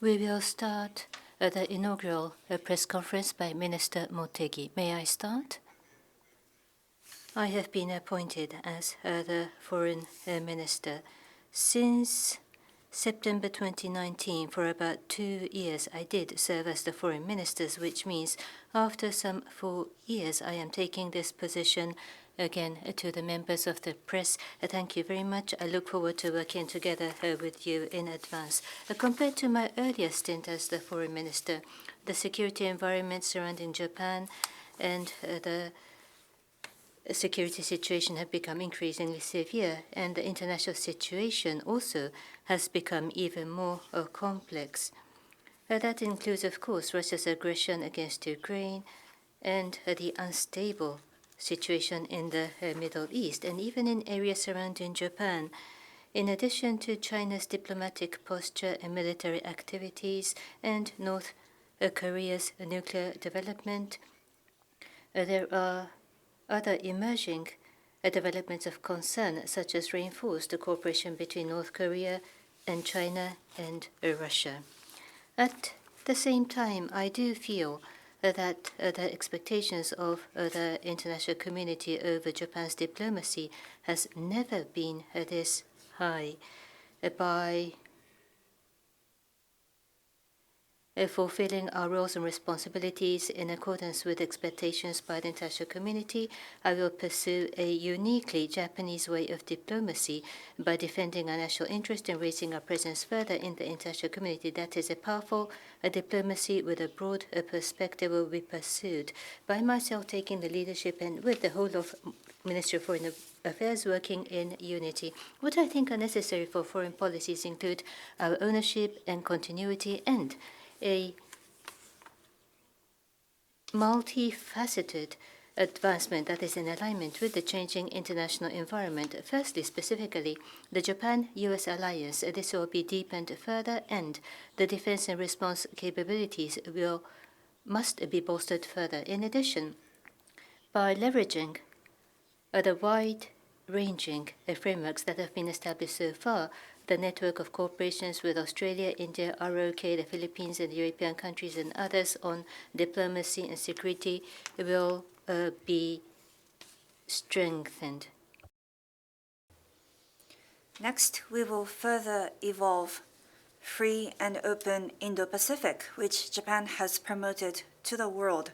We will start the inaugural press conference by Minister Motegi. May I start? I have been appointed as the Foreign Minister since September 2019. For about 2 years, I did serve as the Foreign Minister, which means after some 4 years, I am taking this position again. To the members of the press, thank you very much. I look forward to working together with you in advance. Compared to my earlier stint as the Foreign Minister, the security environment surrounding Japan and the security situation have become increasingly severe, and the international situation also has become even more complex. That includes, of course, Russia's aggression against Ukraine and the unstable situation in the Middle East, and even in areas surrounding Japan. In addition to China's diplomatic posture and military activities and North Korea's nuclear development, there are other emerging developments of concern, such as reinforced cooperation between North Korea and China and Russia. At the same time, I do feel that the expectations of the international community over Japan's diplomacy has never been this high. By fulfilling our roles and responsibilities in accordance with expectations by the international community, I will pursue a uniquely Japanese way of diplomacy by defending our national interest and raising our presence further in the international community. That is a powerful diplomacy with a broad perspective will be pursued by myself taking the leadership and with the whole of Ministry of Foreign Affairs working in unity. What I think are necessary for foreign policies include our ownership and continuity and a multifaceted advancement that is in alignment with the changing international environment. Firstly, specifically, the Japan-US alliance. This will be deepened further, and the defense and response capabilities must be bolstered further. In addition, by leveraging the wide-ranging frameworks that have been established so far, the network of cooperations with Australia, India, ROK, the Philippines, and the European countries and others on diplomacy and security will be strengthened. Next, we will further evolve free and open Indo-Pacific, which Japan has promoted to the world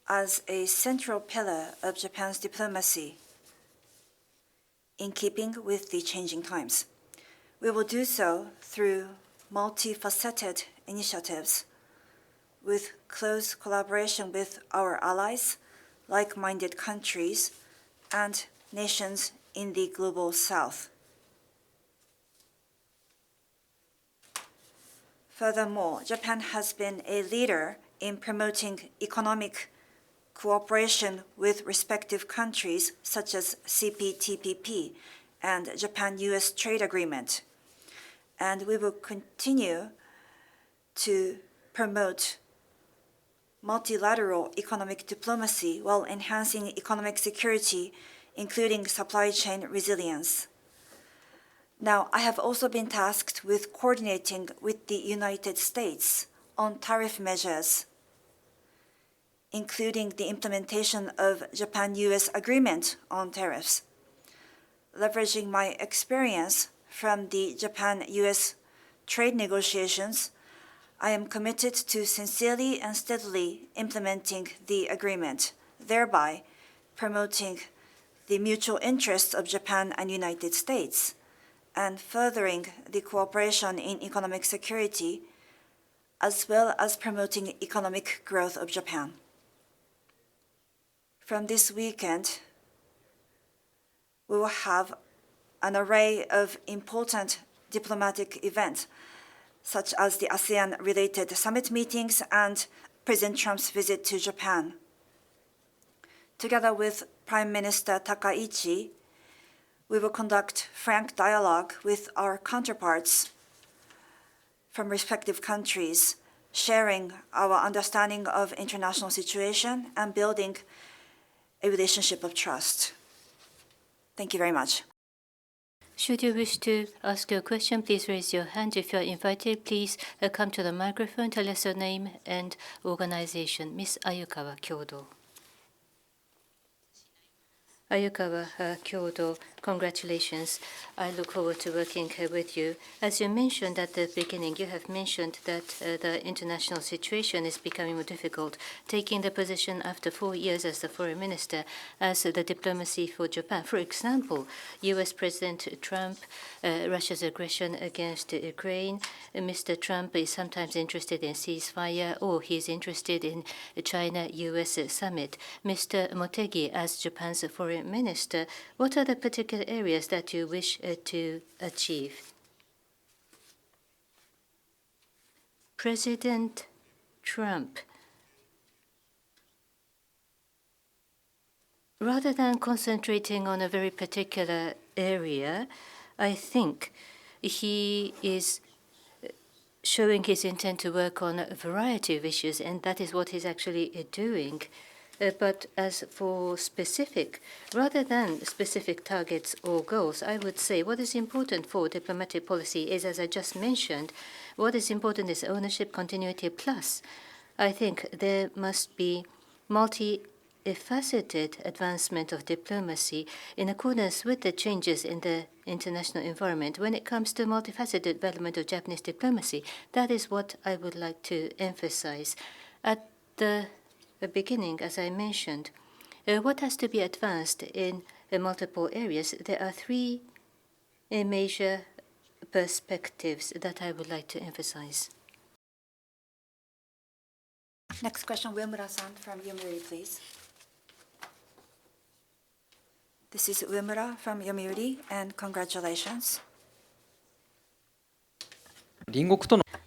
as a central pillar of Japan's diplomacy in keeping with the changing times. We will do so through multifaceted initiatives with close collaboration with our allies, like-minded countries, and nations in the global south. Furthermore, Japan has been a leader in promoting economic cooperation with respective countries such as CPTPP and Japan-US Trade Agreement. And we will continue to promote multilateral economic diplomacy while enhancing economic security, including supply chain resilience. Now, I have also been tasked with coordinating with the United States on tariff measures, including the implementation of Japan-US Agreement on tariffs. Leveraging my experience from the Japan-US trade negotiations, I am committed to sincerely and steadily implementing the agreement, thereby promoting the mutual interests of Japan and United States, and furthering the cooperation in economic security, as well as promoting economic growth of Japan. From this weekend, we will have an array of important diplomatic events, such as the ASEAN-related summit meetings and President Trump's visit to Japan. Together with Prime Minister Takaichi, we will conduct frank dialogue with our counterparts from respective countries, sharing our understanding of international situation and building a relationship of trust. Thank you very much. Should you wish to ask your question, please raise your hand. If you are invited, please come to the microphone, tell us your name and organization. Ms. Ayukawa, Kyodo. Ayukawa Kyodo, congratulations. I look forward to working with you. As you mentioned at the beginning, you have mentioned that the international situation is becoming more difficult. Taking the position after 4 years as the foreign minister, as the diplomacy for Japan. For example, U.S. President Trump, Russia's aggression against Ukraine. Mr. Trump is sometimes interested in ceasefire, or he is interested in China-U.S. summit. Mr. Motegi, as Japan's foreign minister, what are the particular areas that you wish to achieve? President Trump, rather than concentrating on a very particular area, I think he is showing his intent to work on a variety of issues, and that is what he's actually doing. But as for specific, rather than specific targets or goals, I would say what is important for diplomatic policy is, as I just mentioned, what is important is ownership, continuity, plus I think there must be multi-faceted advancement of diplomacy in accordance with the changes in the international environment. When it comes to multifaceted development of Japanese diplomacy, that is what I would like to emphasize. At the beginning, as I mentioned, what has to be advanced in multiple areas, there are 3 major perspectives that I would like to emphasize. Next question, Uemura-san from Yomiuri, please. This is Uemura from Yomiuri, and congratulations.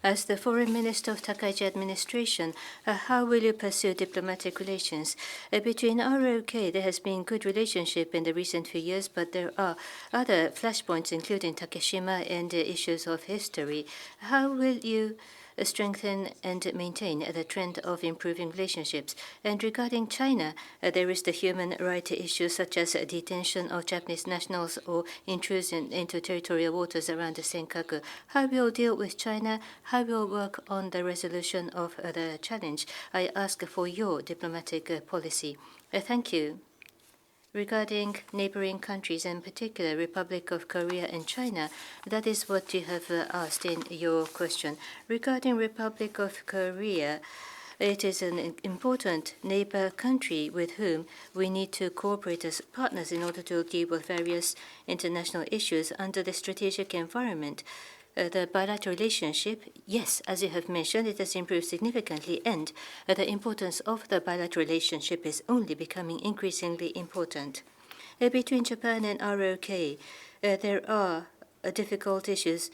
As the foreign minister of Takaichi administration, how will you pursue diplomatic relations? Between ROK, there has been good relationship in the recent few years, but there are other flashpoints, including Takeshima and issues of history. How will you strengthen and maintain the trend of improving relationships? And regarding China, there is the human rights issues such as detention of Japanese nationals or intrusion into territorial waters around the Senkaku. How will you deal with China? How will you work on the resolution of the challenge? I ask for your diplomatic policy. Thank you. Regarding neighboring countries, in particular Republic of Korea and China, that is what you have asked in your question. Regarding Republic of Korea, it is an important neighbor country with whom we need to cooperate as partners in order to deal with various international issues under the strategic environment. The bilateral relationship, yes, as you have mentioned, it has improved significantly, and the importance of the bilateral relationship is only becoming increasingly important. Between Japan and ROK, there are difficult issues,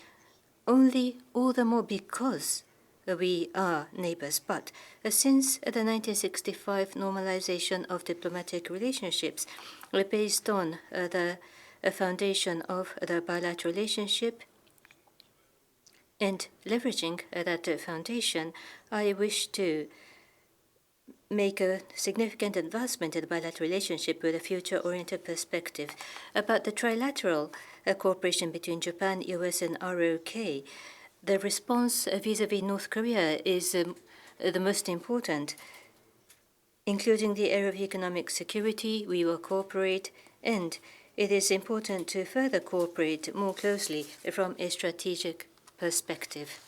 only all the more because we are neighbors. But since the 1965 normalization of diplomatic relationships, based on the foundation of the bilateral relationship, and leveraging that foundation, I wish to make a significant advancement in the bilateral relationship with a future-oriented perspective. About the trilateral cooperation between Japan, US, and ROK, the response vis-à-vis North Korea is the most important. Including the area of economic security, we will cooperate, and it is important to further cooperate more closely from a strategic perspective.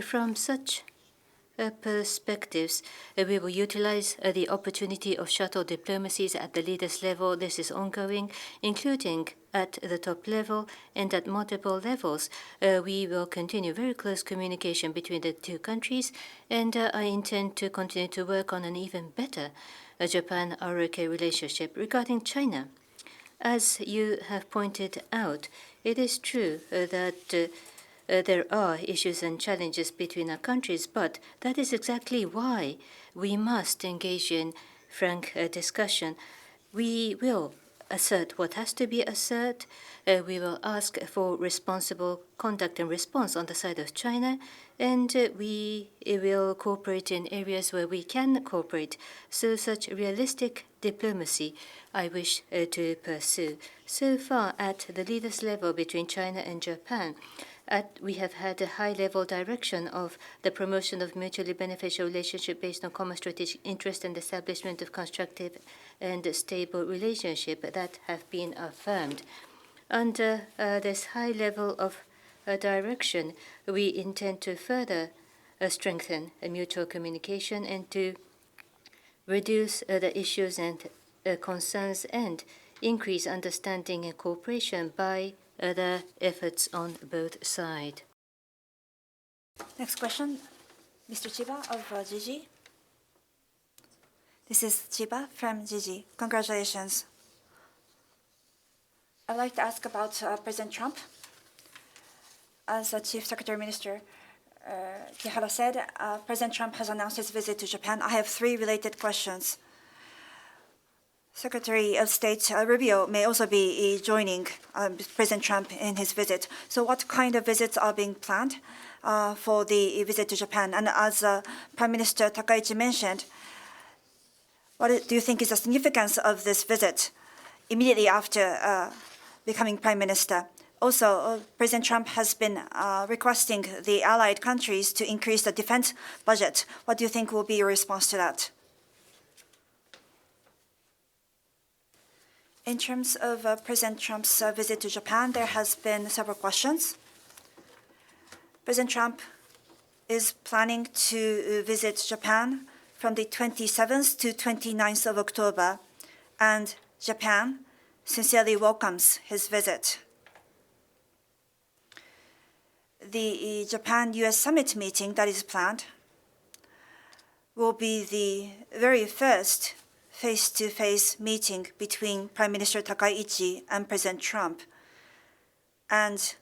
From such perspectives, we will utilize the opportunity of shuttle diplomacies at the leaders level. This is ongoing, including at the top level and at multiple levels. We will continue very close communication between the 2 countries, and I intend to continue to work on an even better Japan-ROK relationship. Regarding China, as you have pointed out, it is true that there are issues and challenges between our countries, but that is exactly why we must engage in frank discussion. We will assert what has to be asserted. We will ask for responsible conduct and response on the side of China, and we will cooperate in areas where we can cooperate. So such realistic diplomacy I wish to pursue. So far at the leaders' level between China and Japan, we have had a high-level direction of the promotion of mutually beneficial relationship based on common strategic interest and establishment of constructive and stable relationship that have been affirmed. Under this high level of direction, we intend to further strengthen mutual communication and to reduce the issues and concerns and increase understanding and cooperation by the efforts on both sides. Next question, Mr. Chiba of GG. This is Chiba from GG. Congratulations. I'd like to ask about President Trump. As Chief Secretary Minister Kihara said, President Trump has announced his visit to Japan. I have 3 related questions. Secretary of State Rubio may also be joining President Trump in his visit. So what kind of visits are being planned for the visit to Japan? And as Prime Minister Takaichi mentioned, what do you think is the significance of this visit immediately after becoming Prime Minister? Also, President Trump has been requesting the allied countries to increase the defense budget. What do you think will be your response to that? In terms of President Trump's visit to Japan, there has been several questions. President Trump is planning to visit Japan from the 27th to 29th of October, and Japan sincerely welcomes his visit. The Japan-US summit meeting that is planned will be the very first face-to-face meeting between Prime Minister Takaichi and President Trump. And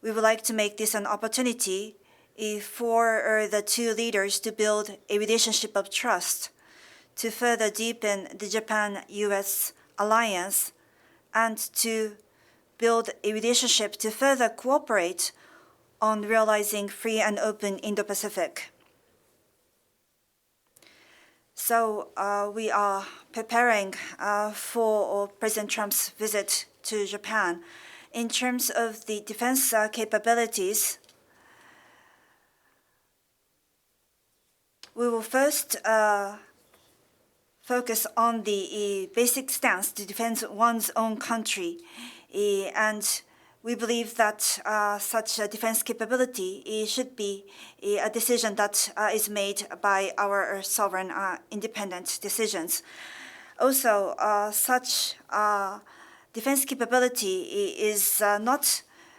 we would like to make this an opportunity for the 2 leaders to build a relationship of trust, to further deepen the Japan-US alliance, and to build a relationship to further cooperate on realizing free and open Indo-Pacific. So we are preparing for President Trump's visit to Japan. In terms of the defense capabilities, we will first focus on the basic stance to defend one's own country. And we believe that such a defense capability should be a decision that is made by our sovereign independent decisions. Also, such defense capability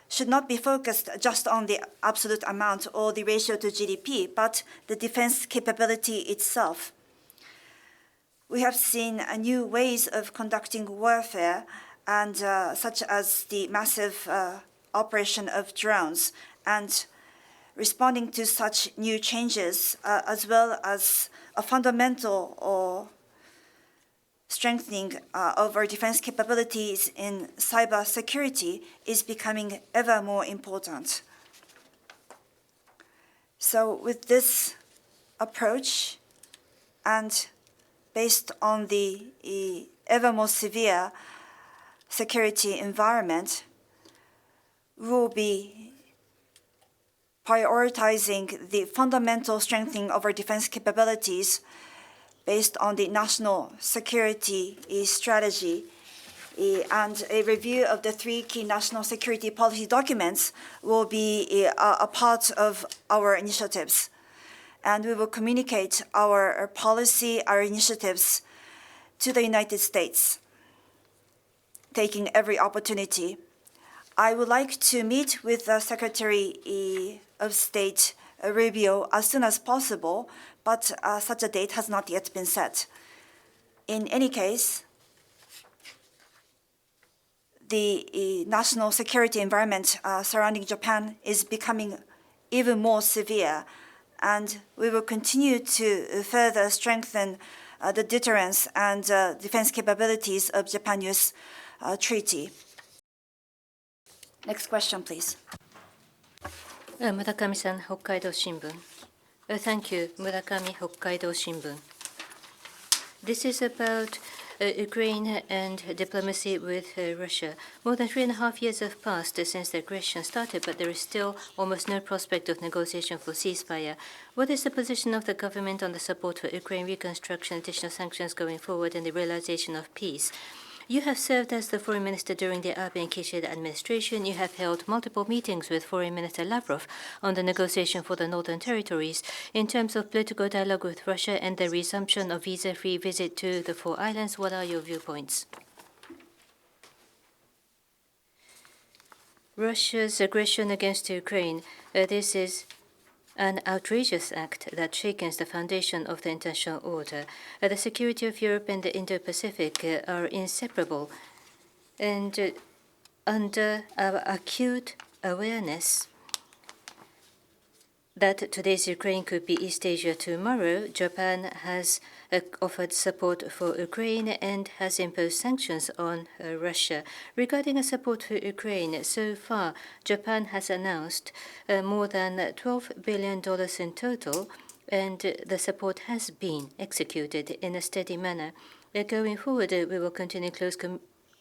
should not be focused just on the absolute amount or the ratio to GDP, but the defense capability itself. We have seen new ways of conducting warfare, and such as the massive operation of drones, and responding to such new changes, as well as a fundamental strengthening of our defense capabilities in cyber security is becoming ever more important. So with this approach, and based on the ever more severe security environment, we will be prioritizing the fundamental strengthening of our defense capabilities based on the national security strategy, and a review of the 3 key national security policy documents will be a part of our initiatives. And we will communicate our policy, our initiatives to the United States, taking every opportunity. I would like to meet with the Secretary of State Rubio as soon as possible, but such a date has not yet been set. In any case, the national security environment surrounding Japan is becoming even more severe, and we will continue to further strengthen the deterrence and defense capabilities of Japan-US treaty. Next question, please. Murakami-san, Hokkaido Shimbun. Thank you, Murakami, Hokkaido Shimbun. This is about Ukraine and diplomacy with Russia. More than 3.5 years have passed since the aggression started, but there is still almost no prospect of negotiation for ceasefire. What is the position of the government on the support for Ukraine reconstruction, additional sanctions going forward, and the realization of peace? You have served as the foreign minister during the Abe and Kishida administration. You have held multiple meetings with Foreign Minister Lavrov on the negotiation for the Northern Territories. In terms of political dialogue with Russia and the resumption of visa-free visit to the four islands, what are your viewpoints? Russia's aggression against Ukraine, this is an outrageous act that shakens the foundation of the international order. The security of Europe and the Indo-Pacific are inseparable, and under our acute awareness that today's Ukraine could be East Asia tomorrow, Japan has offered support for Ukraine and has imposed sanctions on Russia. Regarding a support for Ukraine, so far Japan has announced more than $12 billion in total, and the support has been executed in a steady manner. Going forward, we will continue close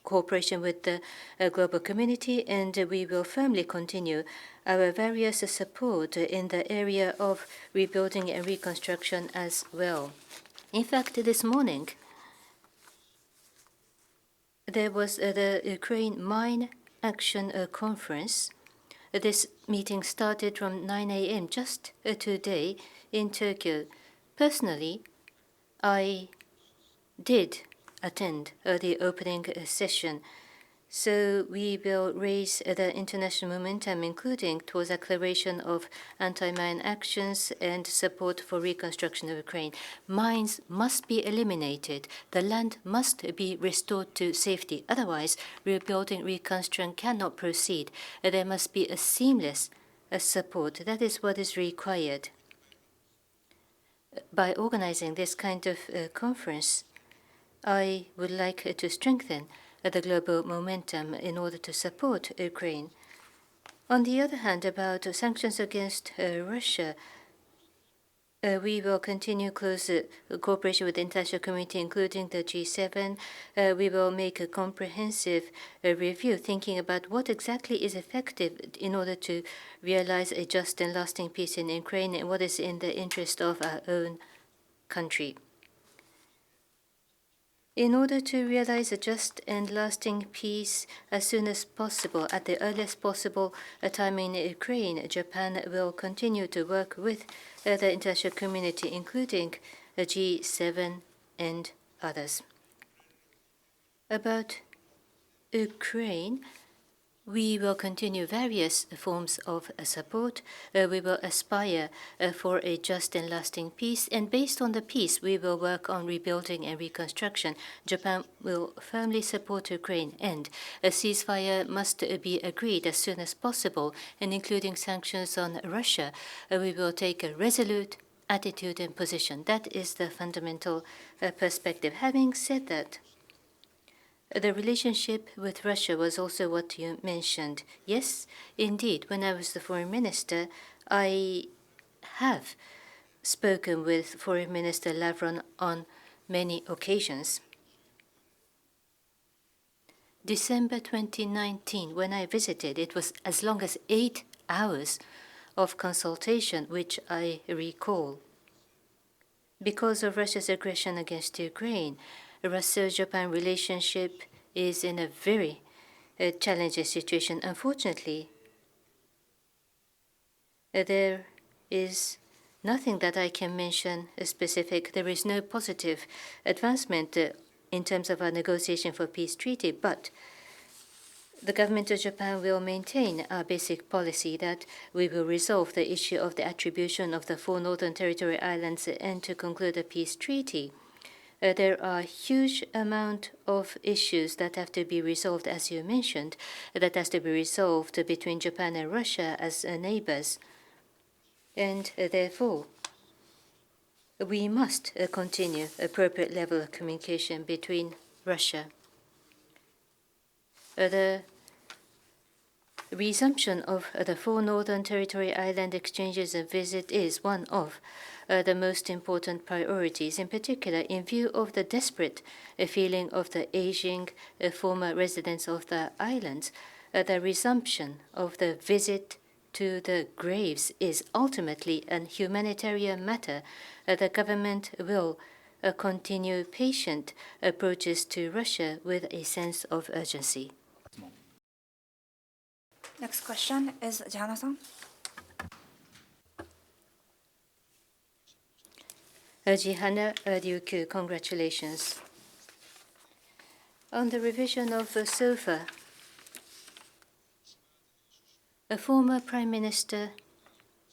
cooperation with the global community, and we will firmly continue our various support in the area of rebuilding and reconstruction as well. In fact, this morning, there was the Ukraine Mine Action Conference. This meeting started from 9 a.m. just today in Tokyo. Personally, I did attend the opening session. So we will raise the international momentum, including towards acceleration of anti-mine actions and support for reconstruction of Ukraine. Mines must be eliminated. The land must be restored to safety. Otherwise, rebuilding, reconstruction cannot proceed. There must be a seamless support. That is what is required. By organizing this kind of conference, I would like to strengthen the global momentum in order to support Ukraine. On the other hand, about sanctions against Russia, we will continue close cooperation with the international community, including the G7. We will make a comprehensive review, thinking about what exactly is effective in order to realize a just and lasting peace in Ukraine and what is in the interest of our own country. In order to realize a just and lasting peace as soon as possible, at the earliest possible time in Ukraine, Japan will continue to work with the international community, including the G7 and others. About Ukraine, we will continue various forms of support. We will aspire for a just and lasting peace, and based on the peace, we will work on rebuilding and reconstruction. Japan will firmly support Ukraine, and a ceasefire must be agreed as soon as possible, and including sanctions on Russia. We will take a resolute attitude and position. That is the fundamental perspective. Having said that, the relationship with Russia was also what you mentioned. Yes, indeed. When I was the foreign minister, I have spoken with Foreign Minister Lavrov on many occasions. December 2019, when I visited, it was as long as 8 hours of consultation, which I recall. Because of Russia's aggression against Ukraine, Russia-Japan relationship is in a very challenging situation. Unfortunately, there is nothing that I can mention specific. There is no positive advancement in terms of our negotiation for peace treaty, but the government of Japan will maintain our basic policy that we will resolve the issue of the attribution of the 4 Northern Territory Islands and to conclude a peace treaty. There are a huge amount of issues that have to be resolved, as you mentioned, that has to be resolved between Japan and Russia as neighbors. And therefore, we must continue appropriate level of communication between Russia. The resumption of the 4 Northern Territory Island exchanges and visit is one of the most important priorities, in particular in view of the desperate feeling of the aging former residents of the islands. The resumption of the visit to the graves is ultimately a humanitarian matter. The government will continue patient approaches to Russia with a sense of urgency. Next question is Jihana-san. Jihana Ryukyu, congratulations. On the revision of SOFA, a former Prime Minister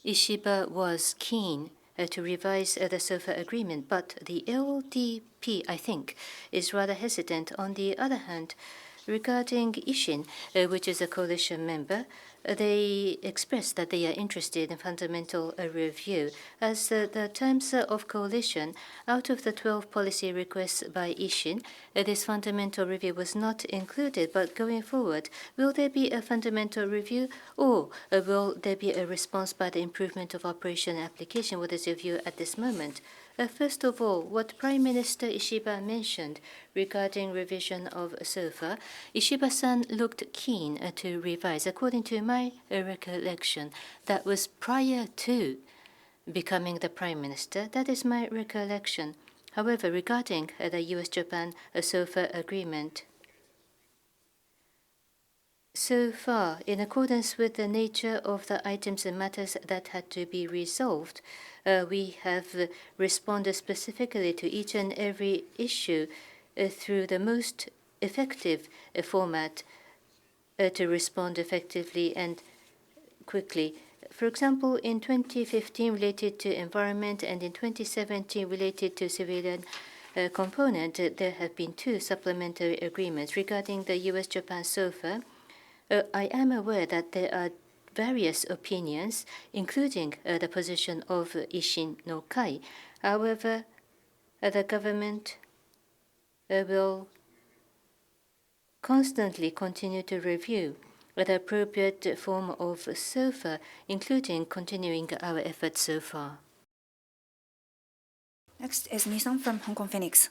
Ishiba was keen to revise the SOFA agreement, but the LDP, I think, is rather hesitant. On the other hand, regarding Ishin, which is a coalition member, they expressed that they are interested in fundamental review. As the terms of coalition, out of the 12 policy requests by Ishin, this fundamental review was not included. But going forward, will there be a fundamental review, or will there be a response by the improvement of operation and application? What is your view at this moment? First of all, what Prime Minister Ishiba mentioned regarding revision of SOFA, Ishiba-san looked keen to revise. According to my recollection, that was prior to becoming the Prime Minister. That is my recollection. However, regarding the US-Japan SOFA agreement, so far, in accordance with the nature of the items and matters that had to be resolved, we have responded specifically to each and every issue through the most effective format to respond effectively and quickly. For example, in 2015 related to environment and in 2017 related to civilian component, there have been 2 supplementary agreements. Regarding the US-Japan SOFA, I am aware that there are various opinions, including the position of Ishin no Kai. However, the government will constantly continue to review the appropriate form of SOFA, including continuing our efforts so far. Next is Nissan from Hong Kong Phoenix.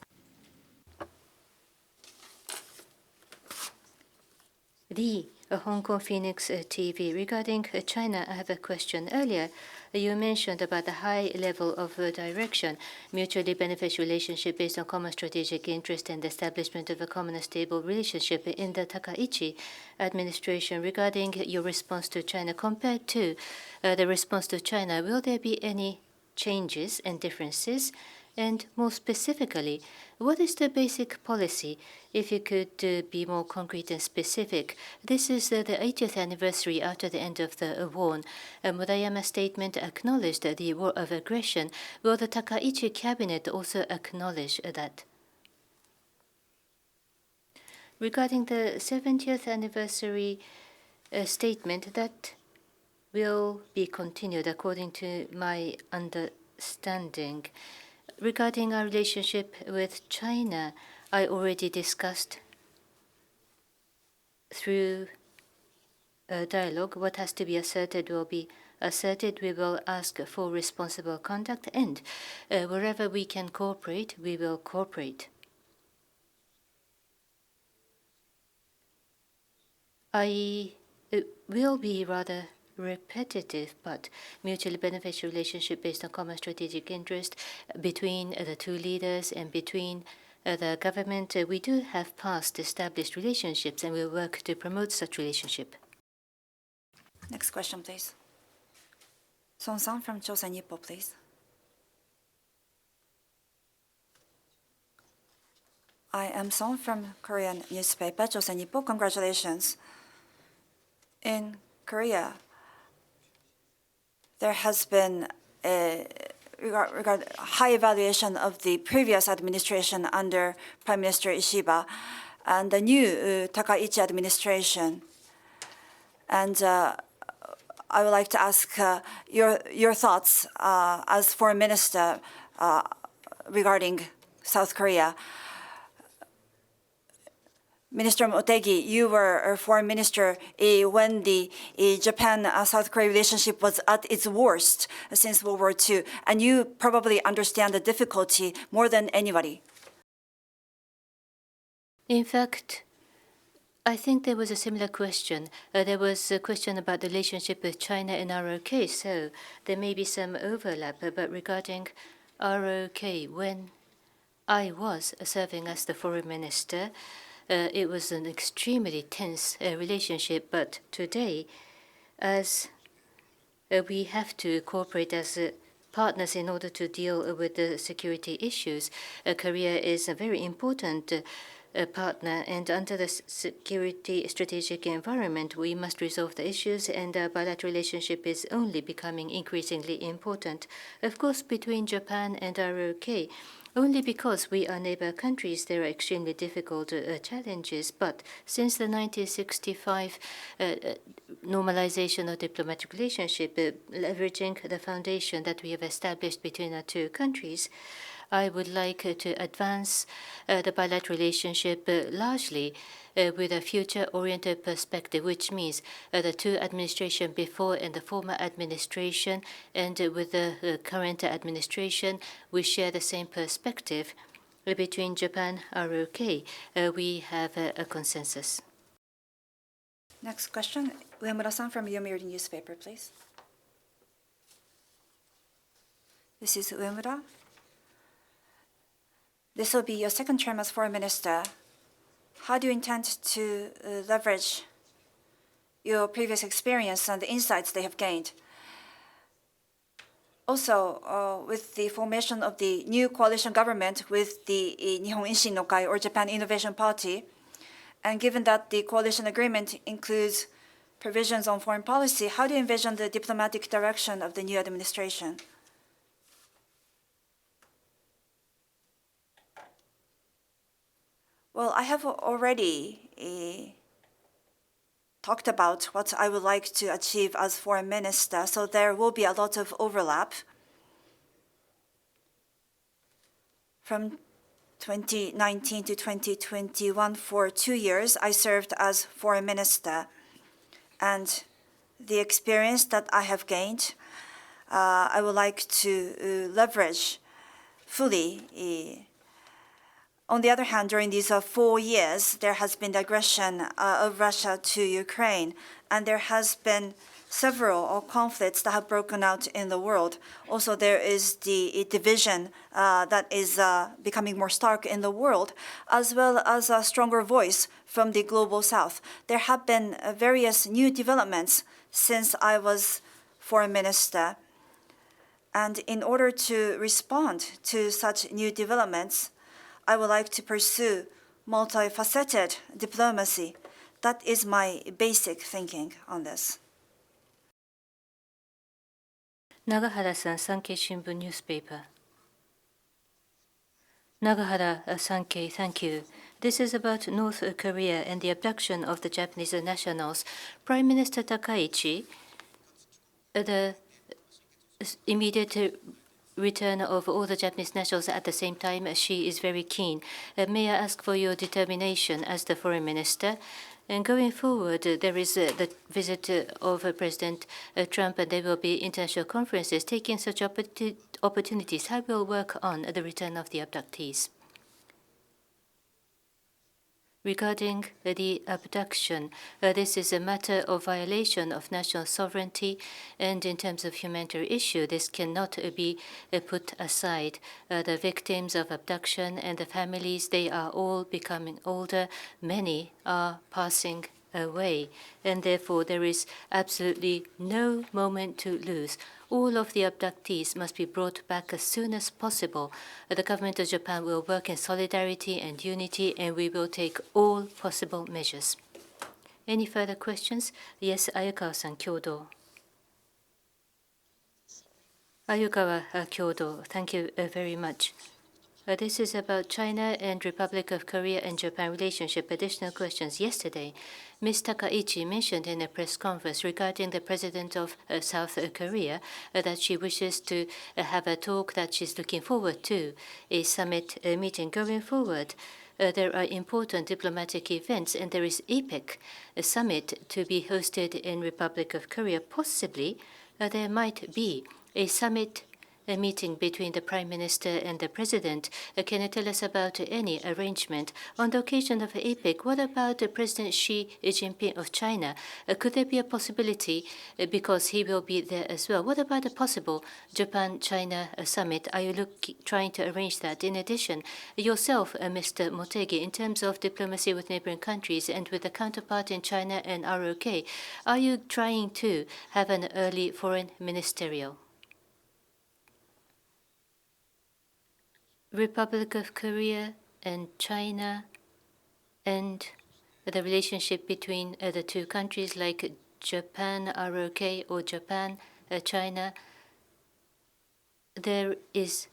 The Hong Kong Phoenix TV. Regarding China, I have a question. Earlier, you mentioned about the high level of direction, mutually beneficial relationship based on common strategic interest and the establishment of a common and stable relationship in the Takaichi administration. Regarding your response to China, compared to the response to China, will there be any changes and differences? And more specifically, what is the basic policy? If you could be more concrete and specific. This is the 80th anniversary after the end of the war. Murayama statement acknowledged the war of aggression. Will the Takaichi cabinet also acknowledge that? Regarding the 70th anniversary statement, that will be continued according to my understanding. Regarding our relationship with China, I already discussed through a dialogue what has to be asserted will be asserted. We will ask for responsible conduct, and wherever we can cooperate, we will cooperate. I will be rather repetitive, but mutually beneficial relationship based on common strategic interest between the 2 leaders and between the government. We do have past established relationships, and we'll work to promote such relationship. Next question, please. Son-san from Chosen Nippo, please. I am Son from Korean newspaper Chosen Nippo. Congratulations. In Korea, there has been a high evaluation of the previous administration under Prime Minister Ishiba and the new Takaichi administration. And I would like to ask your thoughts as Foreign Minister regarding South Korea. Minister Motegi, you were a foreign minister when the Japan-South Korea relationship was at its worst since World War II, and you probably understand the difficulty more than anybody. In fact, I think there was a similar question. There was a question about the relationship with China and ROK, so there may be some overlap. But regarding ROK, when I was serving as the foreign minister, it was an extremely tense relationship. But today, as we have to cooperate as partners in order to deal with the security issues, Korea is a very important partner, and under the security strategic environment, we must resolve the issues, and our bilateral relationship is only becoming increasingly important. Of course, between Japan and ROK, only because we are neighbor countries, there are extremely difficult challenges. But since the 1965 normalization of diplomatic relationship, leveraging the foundation that we have established between our two countries, I would like to advance the bilateral relationship largely with a future-oriented perspective, which means the two administrations before and the former administration, and with the current administration, we share the same perspective. Between Japan and ROK, we have a consensus. Next question, Uemura-san from Yomiuri newspaper, please. This is Uemura. This will be your second term as foreign minister. How do you intend to leverage your previous experience and the insights they have gained? Also, with the formation of the new coalition government with the Nihon Isshin no Kai or Japan Innovation Party, and given that the coalition agreement includes provisions on foreign policy, how do you envision the diplomatic direction of the new administration? Well, I have already talked about what I would like to achieve as foreign minister, so there will be a lot of overlap. From 2019 to 2021, for 2 years, I served as foreign minister, and the experience that I have gained, I would like to leverage fully. On the other hand, during these 4 years, there has been the aggression of Russia to Ukraine, and there has been several conflicts that have broken out in the world. Also, there is the division that is becoming more stark in the world, as well as a stronger voice from the global south. There have been various new developments since I was foreign minister. And in order to respond to such new developments, I would like to pursue multifaceted diplomacy. That is my basic thinking on this. Nagahara-san, Sankei Shimbun newspaper. Nagahara, Sankei, thank you. This is about North Korea and the abduction of the Japanese nationals. Prime Minister Takaichi, the immediate return of all the Japanese nationals at the same time, she is very keen. May I ask for your determination as the foreign minister? And going forward, there is the visit of President Trump, and there will be international conferences. Taking such opportunities, how will work on the return of the abductees? Regarding the abduction, this is a matter of violation of national sovereignty, and in terms of humanitarian issue, this cannot be put aside. The victims of abduction and the families, they are all becoming older. Many are passing away, and therefore there is absolutely no moment to lose. All of the abductees must be brought back as soon as possible. The government of Japan will work in solidarity and unity, and we will take all possible measures. Any further questions? Yes, Ayukawa-san, Kyodo. Ayukawa, Kyodo, thank you very much. This is about China and Republic of Korea and Japan relationship. Additional questions. Yesterday, Ms. Takaichi mentioned in a press conference regarding the president of South Korea that she wishes to have a talk that she's looking forward to, a summit meeting going forward. There are important diplomatic events, and there is APEC, a summit to be hosted in Republic of Korea. Possibly, there might be a summit a meeting between the Prime Minister and the President. Can you tell us about any arrangement? On the occasion of APEC, what about President Xi Jinping of China? Could there be a possibility, because he will be there as well? What about a possible Japan-China summit? Are you trying to arrange that? In addition, yourself, Mr. Motegi, in terms of diplomacy with neighboring countries and with the counterpart in China and ROK, are you trying to have an early foreign ministerial? Republic of Korea and China and the relationship between the two countries like Japan, ROK, or Japan, China, there is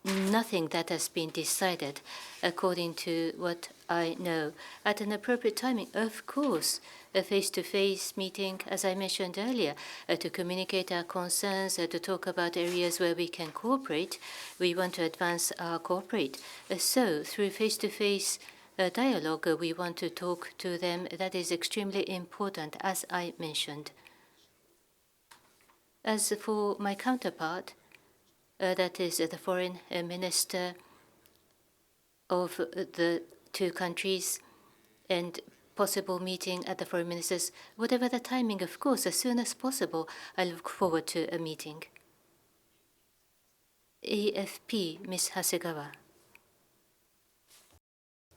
nothing that has been decided according to what I know. At an appropriate timing, of course, a face-to-face meeting, as I mentioned earlier, to communicate our concerns, to talk about areas where we can cooperate. We want to advance our cooperate. So through face-to-face dialogue, we want to talk to them. That is extremely important, as I mentioned. As for my counterpart, that is the foreign minister of the two countries and possible meeting at the foreign ministers, whatever the timing, of course, as soon as possible, I look forward to a meeting. AFP, Ms. Hasegawa.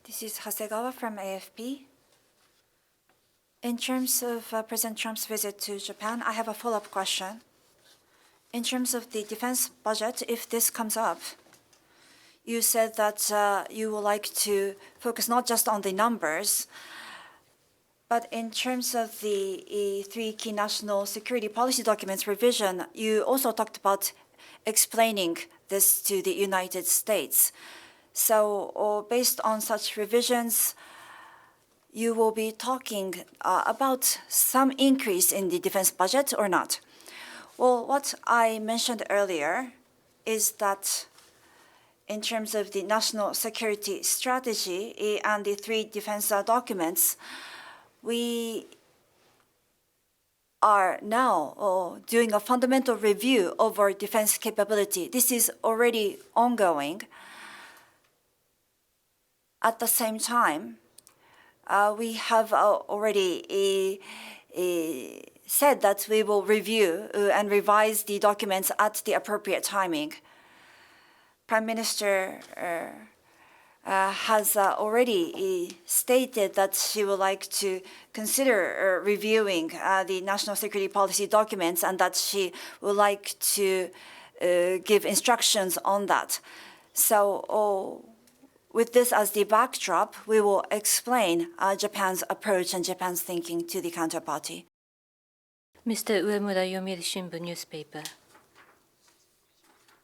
This is Hasegawa from AFP. In terms of President Trump's visit to Japan, I have a follow-up question. In terms of the defense budget, if this comes up, you said that you would like to focus not just on the numbers, but in terms of the three key national security policy documents revision, you also talked about explaining this to the United States. So based on such revisions, you will be talking about some increase in the defense budget or not? Well, what I mentioned earlier is that in terms of the national security strategy and the three defense documents, we are now doing a fundamental review of our defense capability. This is already ongoing. At the same time, we have already said that we will review and revise the documents at the appropriate timing. Prime Minister has already stated that she would like to consider reviewing the national security policy documents and that she would like to give instructions on that. So with this as the backdrop, we will explain Japan's approach and Japan's thinking to the counterparty. Mr. Uemura, Yomiuri Shimbun newspaper.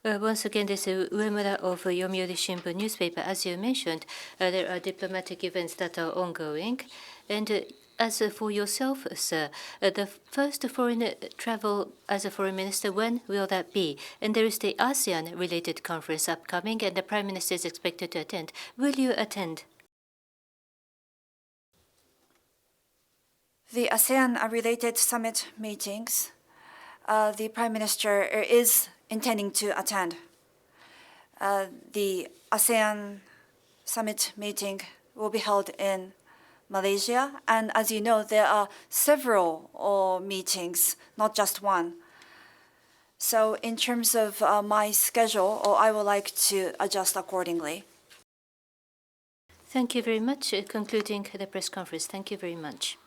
Once again, this is Uemura of Yomiuri Shimbun newspaper. As you mentioned, there are diplomatic events that are ongoing. And as for yourself, sir, the first foreign travel as a foreign minister, when will that be? And there is the ASEAN-related conference upcoming, and the Prime Minister is expected to attend. Will you attend? The ASEAN-related summit meetings, the Prime Minister is intending to attend. The ASEAN summit meeting will be held in Malaysia, and as you know, there are several meetings, not just one. So in terms of my schedule, I would like to adjust accordingly. Thank you very much. Concluding the press conference. Thank you very much.